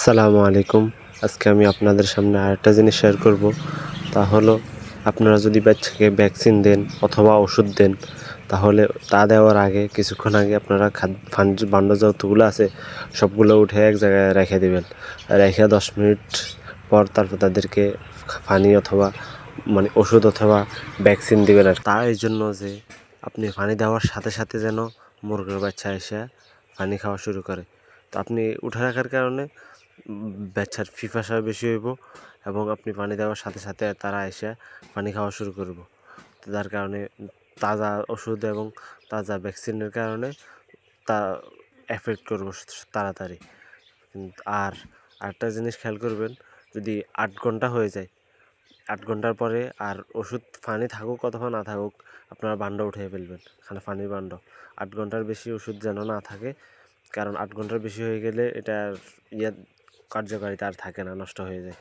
আসসালামু আলাইকুম। আজকে আমি আপনাদের সামনে আরেকটা জিনিস শেয়ার করব। তা হলো আপনারা যদি বাচ্চাকে ভ্যাকসিন দেন অথবা ওষুধ দেন, তাহলে তা দেওয়ার আগে কিছুক্ষণ আগে আপনারা ভাণ্ড যতগুলো আছে সবগুলো উঠে এক জায়গায় রেখে দিবেন। রেখে 10 মিনিট পর তারপর তাদেরকে পানি অথবা ওষুধ অথবা ভ্যাকসিন দিবেন। আর তা এই জন্য যে আপনি পানি দেওয়ার সাথে সাথে যেন মুরগির বাচ্চা এসে পানি খাওয়া শুরু করে। তো আপনি উঠে রাখার কারণে বাচ্চার পিপাসা বেশি হইব এবং আপনি পানি দেওয়ার সাথে সাথে তারা এসে পানি খাওয়া শুরু করব। তার কারণে তাজা ওষুধ এবং তাজা ভ্যাকসিনের কারণে তা এফেক্ট করব তাড়াতাড়ি। আর আরেকটা জিনিস খেয়াল করবেন, যদি 8 ঘন্টা হয়ে যায়, 8 ঘন্টার পরে আর ওষুধ পানি থাকুক অথবা না থাকুক আপনারা বান্ড উঠিয়ে ফেলবেন, পানির বান্ড। 8 ঘন্টার বেশি ওষুধ যেন না থাকে, কারণ 8 ঘন্টার বেশি হয়ে গেলে এটার কার্যকারিতা আর থাকে না, নষ্ট হয়ে যায়।